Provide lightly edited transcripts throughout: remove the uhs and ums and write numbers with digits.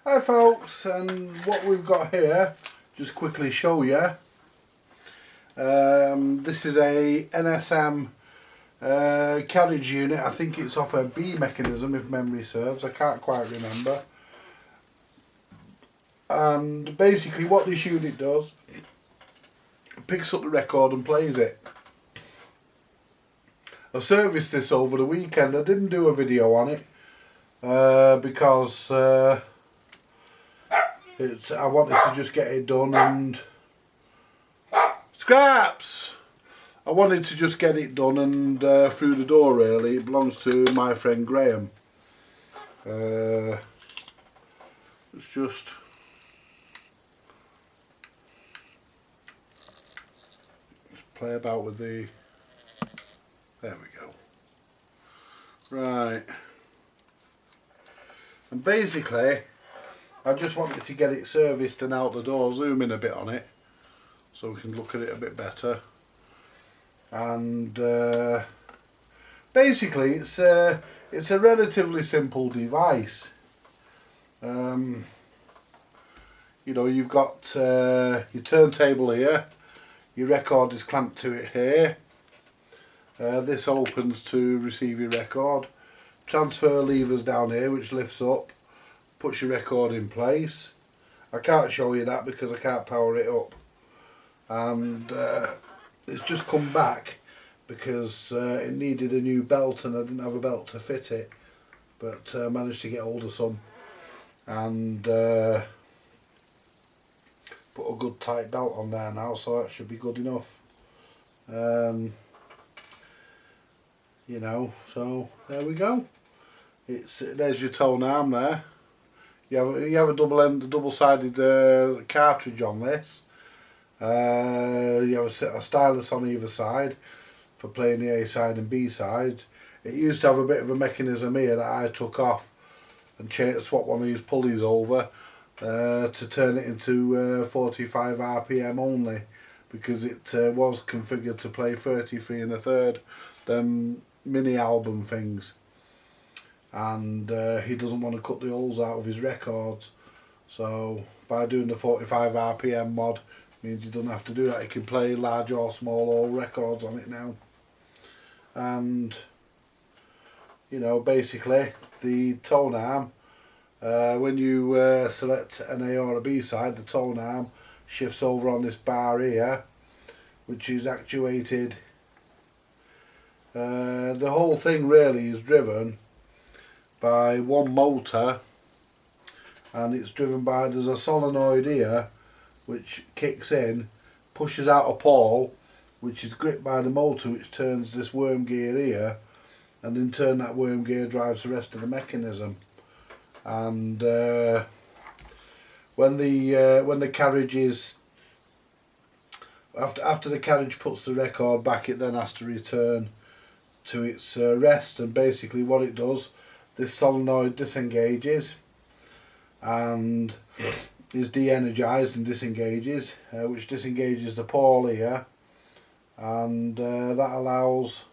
Hi folks, and what we've got here, just quickly show you. This is a NSM carriage unit. I think it's off a B mechanism if memory serves, I can't quite remember. And basically what this unit does, picks up the record and plays it. I serviced this over the weekend. I didn't do a video on it because I wanted to just get it done and scraps. I wanted to just get it done and through the door really. It belongs to my friend Graham. Let's just play about with the. There we go. Right. And basically, I just wanted to get it serviced and out the door, zoom in a bit on it, so we can look at it a bit better. And basically, it's a relatively simple device. You know, you've got your turntable here, your record is clamped to it here. This opens to receive your record. Transfer levers down here which lifts up, puts your record in place. I can't show you that because I can't power it up. And it's just come back because it needed a new belt and I didn't have a belt to fit it. But managed to get hold of some and put a good tight belt on there now, so that should be good enough. You know, so there we go. There's your tone arm there. You have a double-sided cartridge on this. You have a stylus on either side for playing the A side and B side. It used to have a bit of a mechanism here that I took off and swapped one of these pulleys over to turn it into 45 RPM only, because it was configured to play 33 1/3, them mini album things, and he doesn't want to cut the holes out of his records, so by doing the 45 RPM mod means he doesn't have to do that. He can play large or small or records on it now. And you know, basically the tone arm, when you select an A or a B side, the tone arm shifts over on this bar here, which is actuated. The whole thing really is driven by one motor, and it's driven by, there's a solenoid here which kicks in, pushes out a pole which is gripped by the motor, which turns this worm gear here, and in turn that worm gear drives the rest of the mechanism. And when the carriage is after the carriage puts the record back, it then has to return to its rest, and basically what it does, this solenoid disengages and is de-energized and disengages, which disengages the pole here, and that allows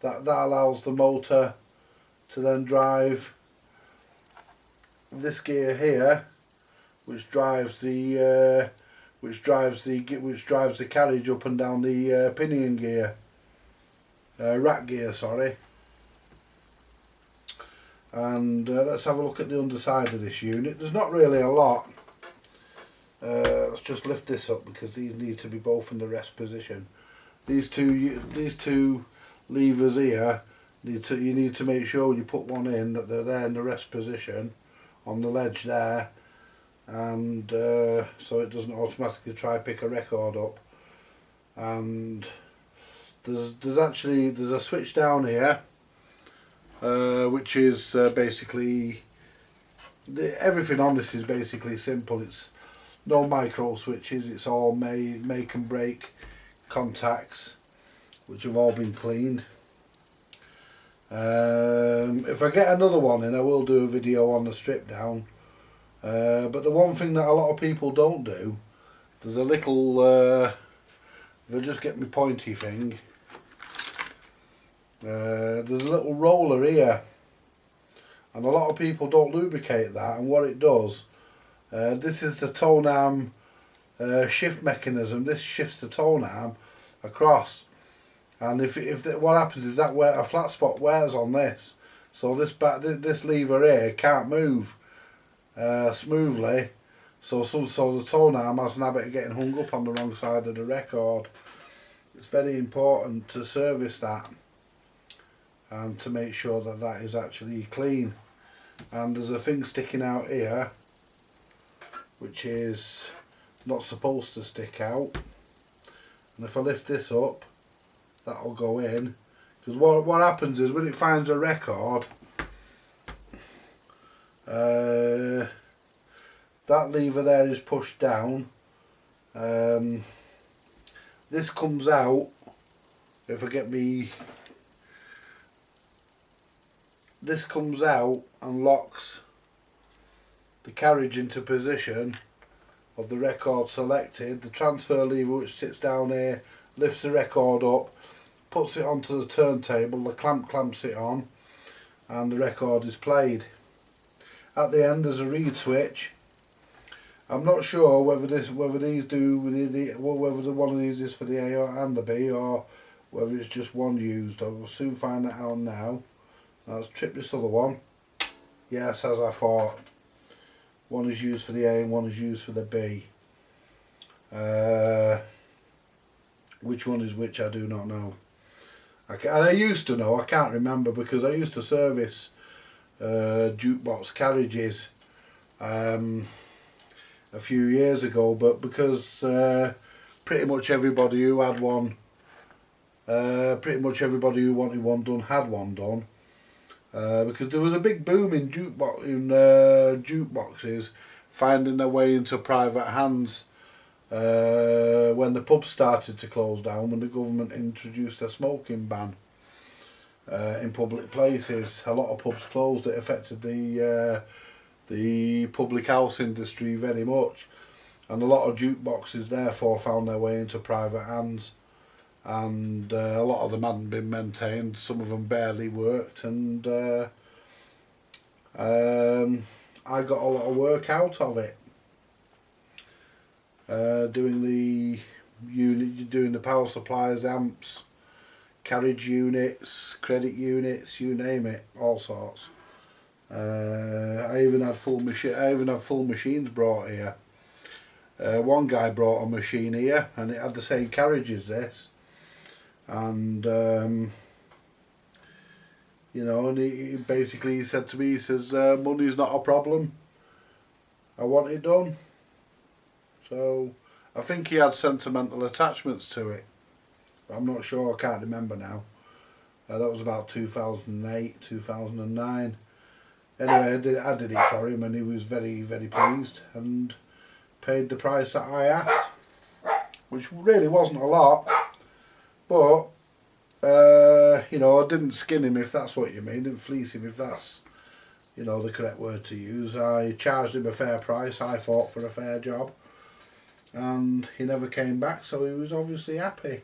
the motor to then drive this gear here, which drives the carriage up and down the pinion gear. Rack gear, sorry. And let's have a look at the underside of this unit. There's not really a lot. Let's just lift this up because these need to be both in the rest position. These two levers here, you need to make sure when you put one in that they're there in the rest position on the ledge there, and so it doesn't automatically try pick a record up. And there's a switch down here, which is basically everything on this is basically simple. It's no micro switches. It's all make and break contacts, which have all been cleaned. If I get another one in, I will do a video on the strip down. But the one thing that a lot of people don't do, there's a little. If I just get my pointy thing. There's a little roller here and a lot of people don't lubricate that, and what it does, this is the tone arm shift mechanism. This shifts the tone arm across, and what happens is that where a flat spot wears on this, so this lever here can't move smoothly, so the tone arm has an habit of getting hung up on the wrong side of the record. It's very important to service that and to make sure that that is actually clean. And there's a thing sticking out here which is not supposed to stick out, and if I lift this up, that'll go in, because what happens is when it finds a record, that lever there is pushed down, this comes out, if I get me, this comes out and locks the carriage into position of the record selected. The transfer lever, which sits down here, lifts the record up, puts it onto the turntable, the clamp clamps it on, and the record is played. At the end there's a reed switch. I'm not sure whether the one of these is for the A and the B, or whether it's just one used. I will soon find that out now. Let's trip this other one. Yes, as I thought. One is used for the A and one is used for the B. Which one is which I do not know. I used to know, I can't remember, because I used to service Jukebox carriages a few years ago, but because pretty much everybody who had one, pretty much everybody who wanted one done had one done, because there was a big boom in jukeboxes finding their way into private hands when the pubs started to close down, when the government introduced a smoking ban in public places. A lot of pubs closed. It affected the public house industry very much, and a lot of jukeboxes therefore found their way into private hands, and a lot of them hadn't been maintained, some of them barely worked, and I got a lot of work out of it, doing the power supplies, amps, carriage units, credit units, you name it, all sorts. I even had full machines brought here. One guy brought a machine here, and it had the same carriage as this, and you know, and he basically said to me, he says, money's not a problem, I want it done. So I think he had sentimental attachments to it. I'm not sure, I can't remember now. That was about 2008, 2009. Anyway, I did it for him, and he was very, very pleased, and paid the price that I asked, which really wasn't a lot, but you know, I didn't skin him, if that's what you mean, didn't fleece him, if that's, you know, the correct word to use. I charged him a fair price, I fought for a fair job, and he never came back, so he was obviously happy.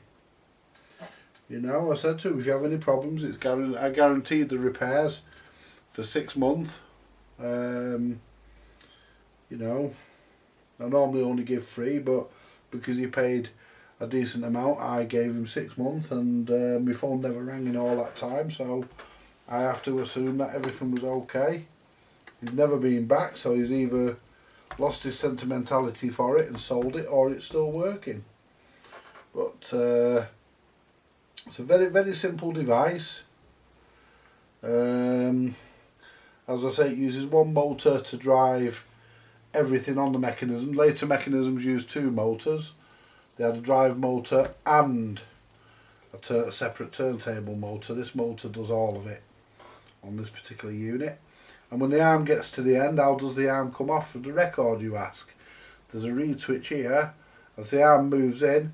You know, I said to him, if you have any problems, I guaranteed the repairs for 6 months. You know, I normally only give 3, but because he paid a decent amount, I gave him 6 months, and my phone never rang in all that time, so I have to assume that everything was okay. He's never been back, so he's either lost his sentimentality for it and sold it, or it's still working. But it's a very, very simple device. As I say, it uses one motor to drive everything on the mechanism. Later mechanisms used 2 motors. They had a drive motor and a separate turntable motor. This motor does all of it on this particular unit. And when the arm gets to the end, how does the arm come off of the record, you ask? There's a reed switch here. As the arm moves in,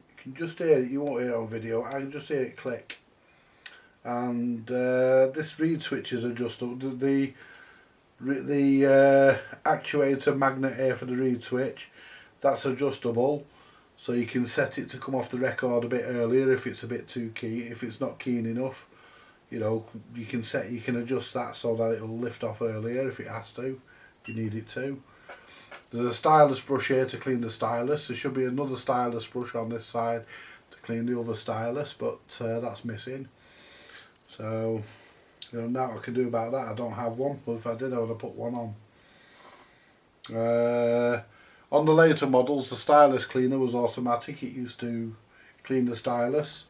you can just hear it. You won't hear it on video. I can just hear it click. And this reed switch is adjustable. The actuator magnet here for the reed switch, that's adjustable. so you can set it to come off the record a bit earlier if it's a bit too keen. If it's not keen enough, you know, you can adjust that so that it'll lift off earlier if it has to. If you need it to. There's a stylus brush here to clean the stylus. There should be another stylus brush on this side to clean the other stylus, but that's missing. So, you know, now what I can do about that, I don't have one, but if I did I would have put one on. On the later models, the stylus cleaner was automatic. It used to clean the stylus.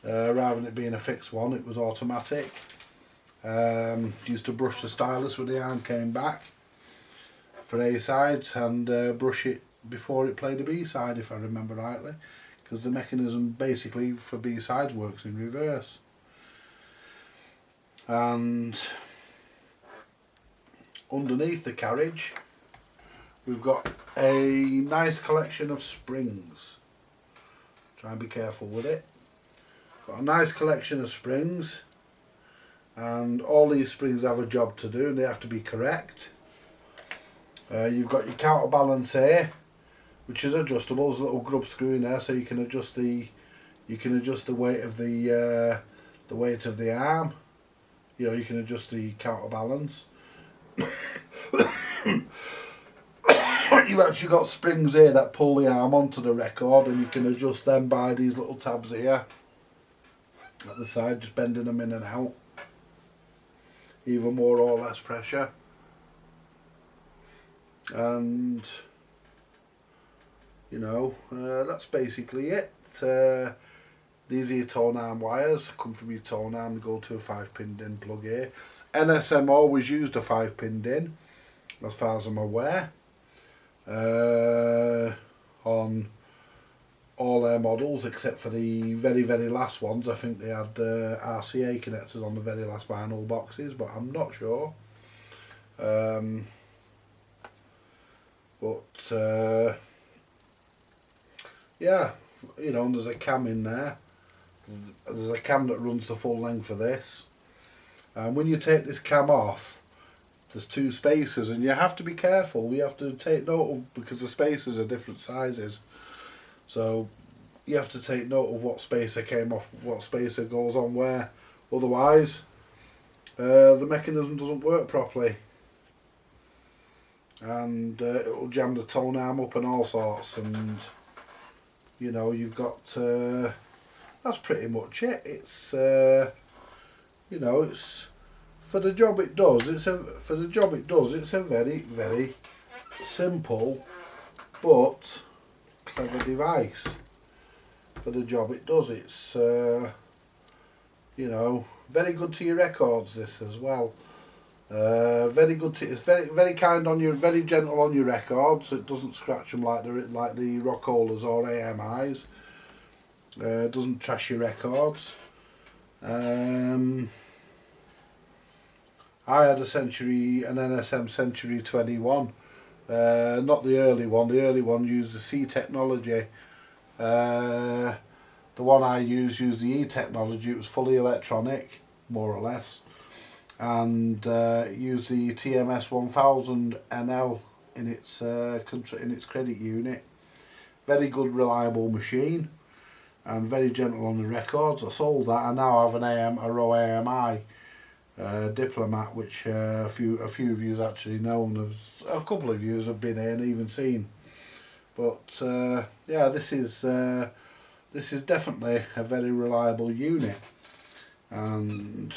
Rather than it being a fixed one, it was automatic. Used to brush the stylus when the arm came back for A sides and brush it before it played a B side, if I remember rightly, because the mechanism basically for B sides works in reverse. And underneath the carriage, we've got a nice collection of springs. Try and be careful with it. Got a nice collection of springs, and all these springs have a job to do and they have to be correct. You've got your counterbalance here, which is adjustable. There's a little grub screw in there, so you can adjust the weight of the arm. You know, you can adjust the counterbalance. You've actually got springs here that pull the arm onto the record, and you can adjust them by these little tabs here at the side, just bending them in and out, either more or less pressure. And you know, that's basically it. These are your tone arm wires, come from your tone arm, go to a 5-pin DIN plug here. NSM always used a 5-pin DIN, as far as I'm aware, on all their models except for the very last ones. I think they had RCA connected on the very last vinyl boxes, but I'm not sure. Yeah, you know, and there's a cam in there. There's a cam that runs the full length of this. And when you take this cam off, there's 2 spacers, and you have to be careful. You have to take note of, because the spacers are different sizes. So you have to take note of what spacer came off, what spacer goes on where. Otherwise, the mechanism doesn't work properly. And it will jam the tone arm up and all sorts, and you know, you've got that's pretty much it. It's you know, it's for the job it does. It's a very simple but clever device. For the job it does, it's you know, very good to your records. This as well. Very good. It's very kind on your, very gentle on your records. It doesn't scratch them like the rock holders or AMIs. Doesn't trash your records. I had an NSM Century 21. Not the early one. The early one used the C technology. The one I used the E technology. It was fully electronic, more or less. And use the TMS 1000 NL in its credit unit. Very good, reliable machine, and very gentle on the records. I sold that. I now have a Row AMI Diplomat, which a few of you actually know, and a couple of you have been here and even seen. But yeah, this is definitely a very reliable unit, and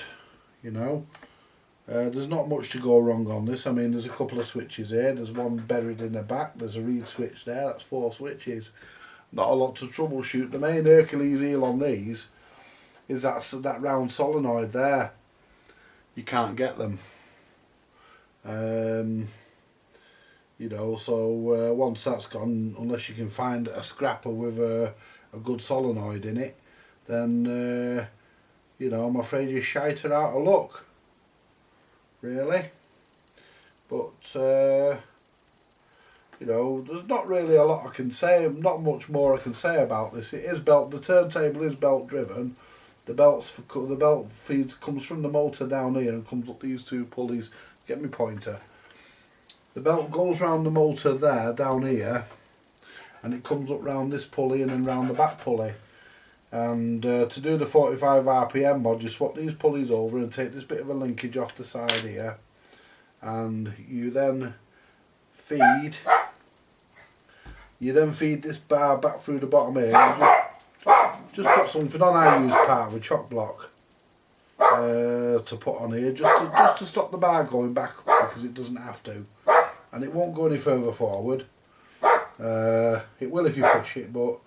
you know. There's not much to go wrong on this. I mean, there's a couple of switches here. There's one buried in the back. There's a reed switch there. That's 4 switches. Not a lot to troubleshoot. The main Hercules heel on these is that round solenoid there. You can't get them. You know, so once that's gone, unless you can find a scrapper with a good solenoid in it, then you know, I'm afraid you're shiter out of luck. Really, but you know, there's not really a lot I can say. Not much more I can say about this. It is belt. The turntable is belt driven. The belt feed comes from the motor down here and comes up these 2 pulleys. Get me pointer. The belt goes round the motor there down here, and it comes up round this pulley and then round the back pulley. And to do the 45 RPM mod, you swap these pulleys over and take this bit of a linkage off the side here, and you then feed this bar back through the bottom here. Just put something on. I use part of a chock block to put on here, just to stop the bar going back, because it doesn't have to, and it won't go any further forward. It will if you push it, but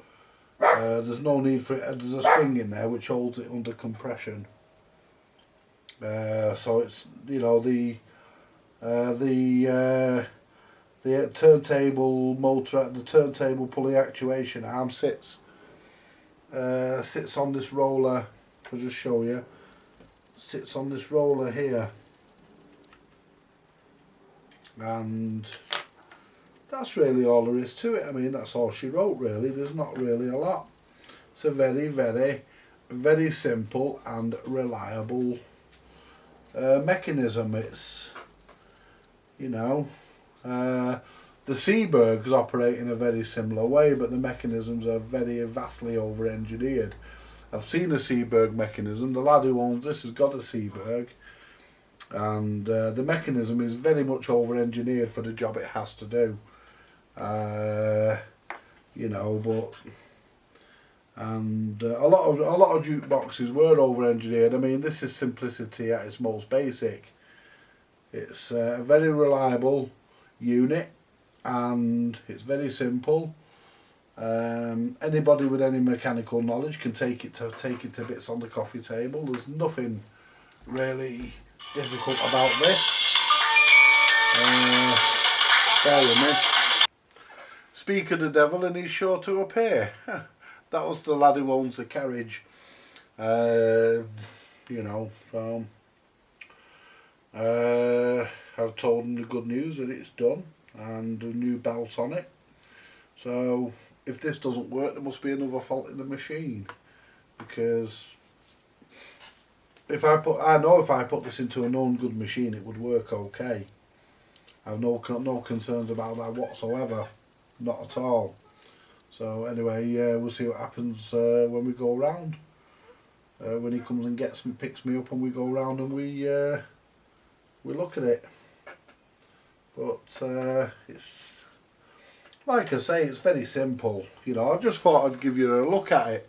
there's no need for it. There's a spring in there which holds it under compression. So it's, you know, the turntable motor, the turntable pulley actuation arm sits on this roller. I'll just show you. Sits on this roller here, and that's really all there is to it. I mean, that's all she wrote really. There's not really a lot. It's a very, very, very simple and reliable mechanism. It's, you know, the Seabergs operate in a very similar way, but the mechanisms are very vastly over-engineered. I've seen a Seaberg mechanism. The lad who owns this has got a Seaberg, and the mechanism is very much over-engineered for the job it has to do. You know, but a lot of jukeboxes were over-engineered. I mean, this is simplicity at its most basic. It's a very reliable unit, and it's very simple. Anybody with any mechanical knowledge can take it to bits on the coffee table. There's nothing really difficult about this. Bear with me. Speak of the devil, and he's sure to appear. That was the lad who owns the Carriage. You know, so I've told him the good news that it's done, and a new belt on it. So if this doesn't work, there must be another fault in the machine, because I know if I put this into a known good machine, it would work okay. I have no concerns about that whatsoever, not at all. So anyway, we'll see what happens when we go round. When he comes and picks me up, and we go round and we look at it. But it's, like I say, it's very simple. You know, I just thought I'd give you a look at it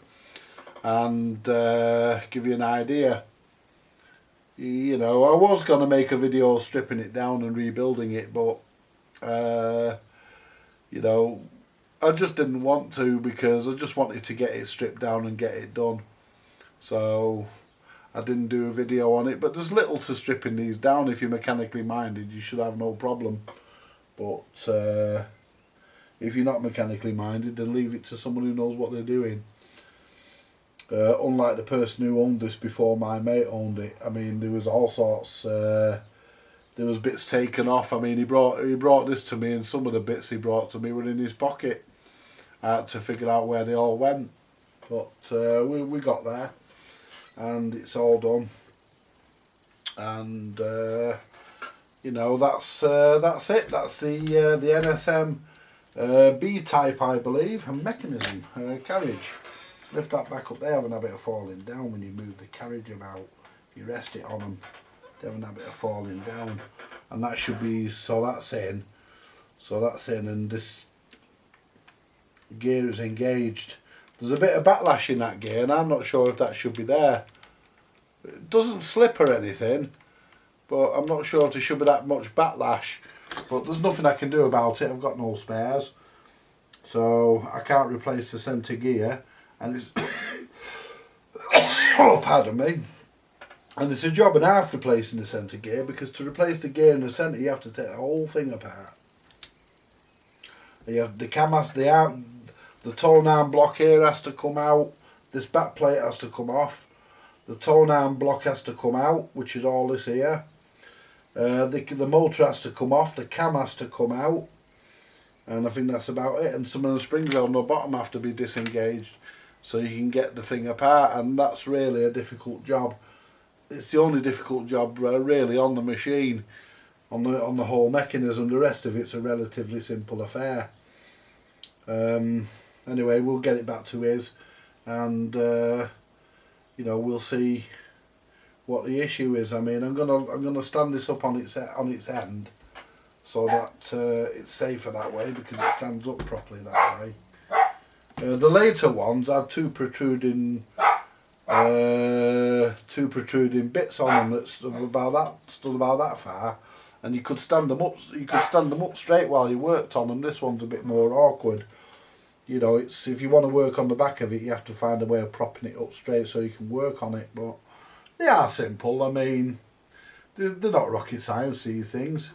and give you an idea. You know, I was going to make a video stripping it down and rebuilding it, but you know, I just didn't want to, because I just wanted to get it stripped down and get it done. So I didn't do a video on it, but there's little to stripping these down. If you're mechanically minded, you should have no problem. But if you're not mechanically minded, then leave it to someone who knows what they're doing. Unlike the person who owned this before my mate owned it. I mean, there was all sorts. There was bits taken off. I mean, he brought this to me, and some of the bits he brought to me were in his pocket. I had to figure out where they all went, but we got there, and it's all done. And you know, that's it. That's the NSM B type, I believe, and mechanism carriage. Lift that back up. They have a habit of falling down when you move the carriage about. You rest it on them, they have a habit of falling down, and that should be, so that's in, and this gear is engaged. There's a bit of backlash in that gear, and I'm not sure if that should be there. It doesn't slip or anything, but I'm not sure if there should be that much backlash. But there's nothing I can do about it. I've got no spares, so I can't replace the centre gear, and it's oh, pardon me. And it's a job and a half replacing the centre gear, because to replace the gear in the centre, you have to take the whole thing apart. You have the the tone arm block here has to come out. This back plate has to come off. The tone arm block has to come out, which is all this here. The motor has to come off. The cam has to come out, and I think that's about it. And some of the springs on the bottom have to be disengaged, so you can get the thing apart. And that's really a difficult job. It's the only difficult job really on the machine, on the whole mechanism. The rest of it's a relatively simple affair. Anyway, we'll get it back to his, and you know, we'll see what the issue is. I mean, I'm gonna stand this up on its end, so that it's safer that way, because it stands up properly that way. The later ones had two protruding bits on them that stood about that far, and you could stand them up. You could stand them up straight while you worked on them. This one's a bit more awkward. You know, it's, if you want to work on the back of it, you have to find a way of propping it up straight so you can work on it. But they are simple. I mean, they're not rocket science, these things.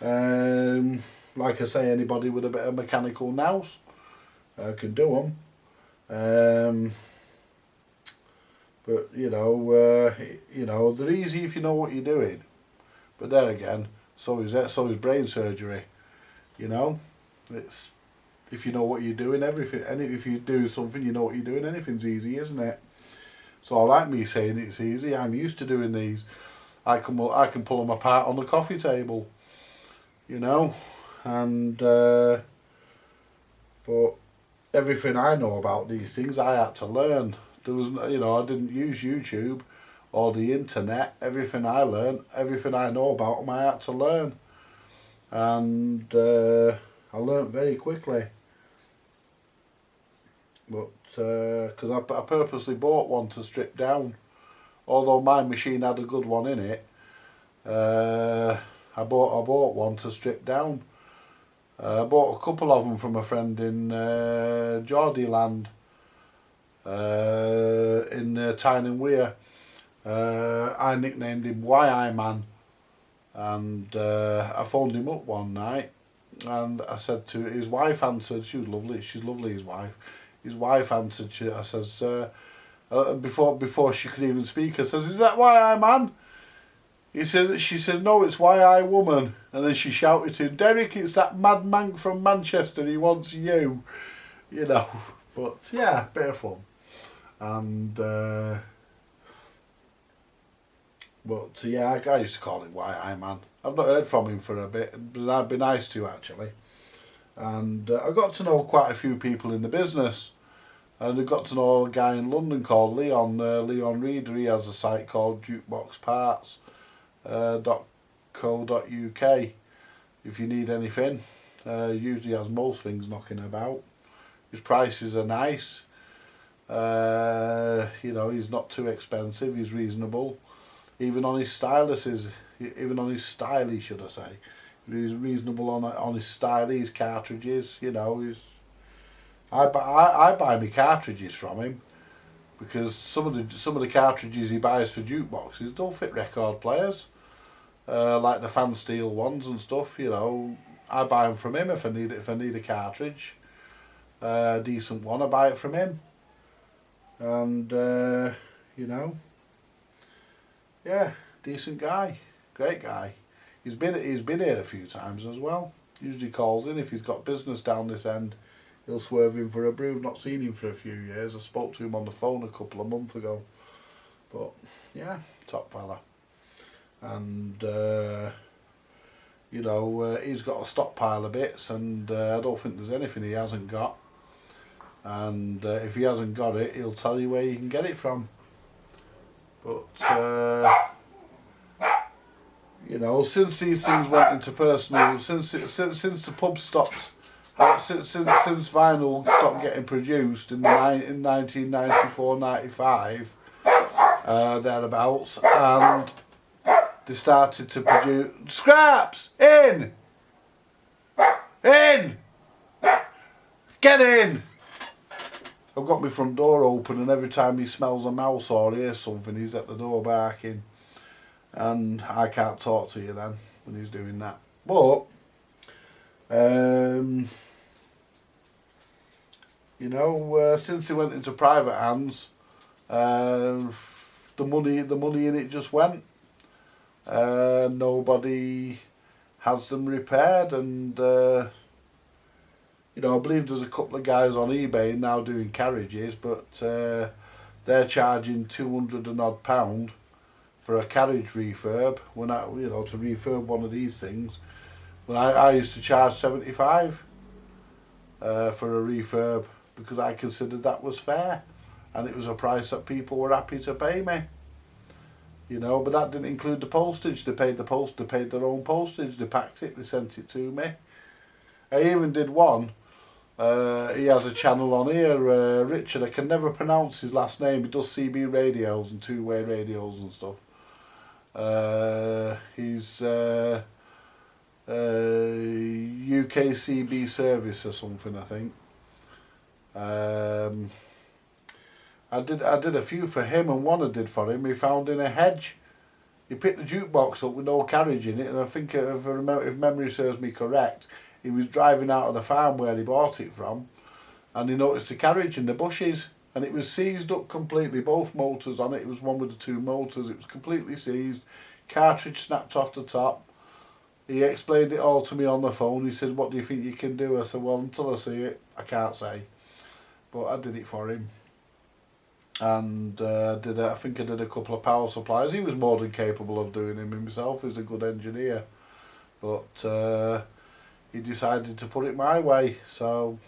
Like I say, anybody with a bit of mechanical nous can do them. But you know, they're easy if you know what you're doing. But there again, so is brain surgery. You know, it's, if you know what you're doing, everything. And if you do something, you know what you're doing. Anything's easy, isn't it? So I like me saying it's easy. I'm used to doing these. I can pull them apart on the coffee table. You know, and but everything I know about these things, I had to learn. There was, you know, I didn't use YouTube or the internet. Everything I learned, everything I know about them, I had to learn, and I learnt very quickly. But because I purposely bought one to strip down, although my machine had a good one in it. I bought one to strip down. I bought a couple of them from a friend in Geordieland, in Tyne and Wear. I nicknamed him Why Man, and I phoned him up one night, and I said to his wife, answered. She was lovely. She's lovely, his wife. His wife answered. I says, before she could even speak, I says, "Is that Why Man?" She says, "No, it's Why Woman." And then she shouted to him, "Derek, it's that mad mank from Manchester. He wants you." You know, but yeah, bit of fun. And but yeah, I used to call him Why Man. I've not heard from him for a bit, but I'd be nice to, actually. And I got to know quite a few people in the business. And I got to know a guy in London called Leon Reeder. He has a site called Jukebox Parts. .co.uk. If you need anything, usually has most things knocking about. His prices are nice. You know, he's not too expensive. He's reasonable. Even on his styluses, should I say, he's reasonable on his stylies, his cartridges. You know, I buy my cartridges from him, because some of the cartridges he buys for jukeboxes don't fit record players, like the fan steel ones and stuff. You know, I buy them from him if I need a cartridge, decent one. I buy it from him, and you know, yeah, decent guy, great guy. He's been here a few times as well. Usually calls in if he's got business down this end. He'll swerve in for a brew. Not seen him for a few years. I spoke to him on the phone a couple of months ago. But yeah, top fella. And you know, he's got a stockpile of bits, and I don't think there's anything he hasn't got. And if he hasn't got it, he'll tell you where you can get it from. But you know, since these things went into personal, since the pub stopped. Since vinyl stopped getting produced in 1994-95, thereabouts, and they started to produce scraps. In, get in. I've got my front door open, and every time he smells a mouse or hears something, he's at the door barking, and I can't talk to you then when he's doing that. But you know, since they went into private hands, the money in it just went. Nobody has them repaired, and you know, I believe there's a couple of guys on eBay now doing carriages, but they're charging £200 and odd for a carriage refurb. When to refurb one of these things, when I used to charge 75. for a refurb, because I considered that was fair, and it was a price that people were happy to pay me. You know, but that didn't include the postage. They paid they paid their own postage. They packed it, they sent it to me. I even did one. He has a channel on here, Richard. I can never pronounce his last name. He does CB radios and two-way radios and stuff. He's UKCB service or something, I think. I did a few for him, and one I did for him, he found in a hedge. He picked the jukebox up with no carriage in it, and I think if memory serves me correct, he was driving out of the farm where he bought it from, and he noticed the carriage in the bushes, and it was seized up completely, both motors on it. It was one with the two motors, it was completely seized, cartridge snapped off the top. He explained it all to me on the phone. He said, "What do you think you can do?" I said, "Well, until I see it, I can't say." But I did it for him. And I think I did a couple of power supplies. He was more than capable of doing them himself. He's a good engineer. But he decided to put it my way. So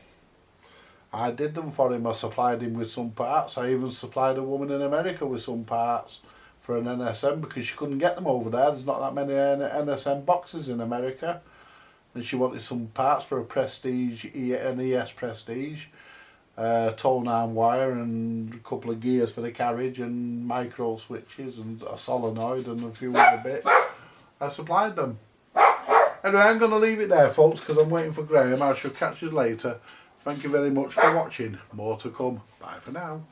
I did them for him. I supplied him with some parts. I even supplied a woman in America with some parts for an NSM, because she couldn't get them over there. There's not that many NSM boxes in America. And she wanted some parts for a Prestige, an ES Prestige. Tone arm wire and a couple of gears for the carriage and micro switches and a solenoid and a few other bits. I supplied them. Anyway, I'm going to leave it there, folks, because I'm waiting for Graham. I shall catch you later. Thank you very much for watching. More to come. Bye for now.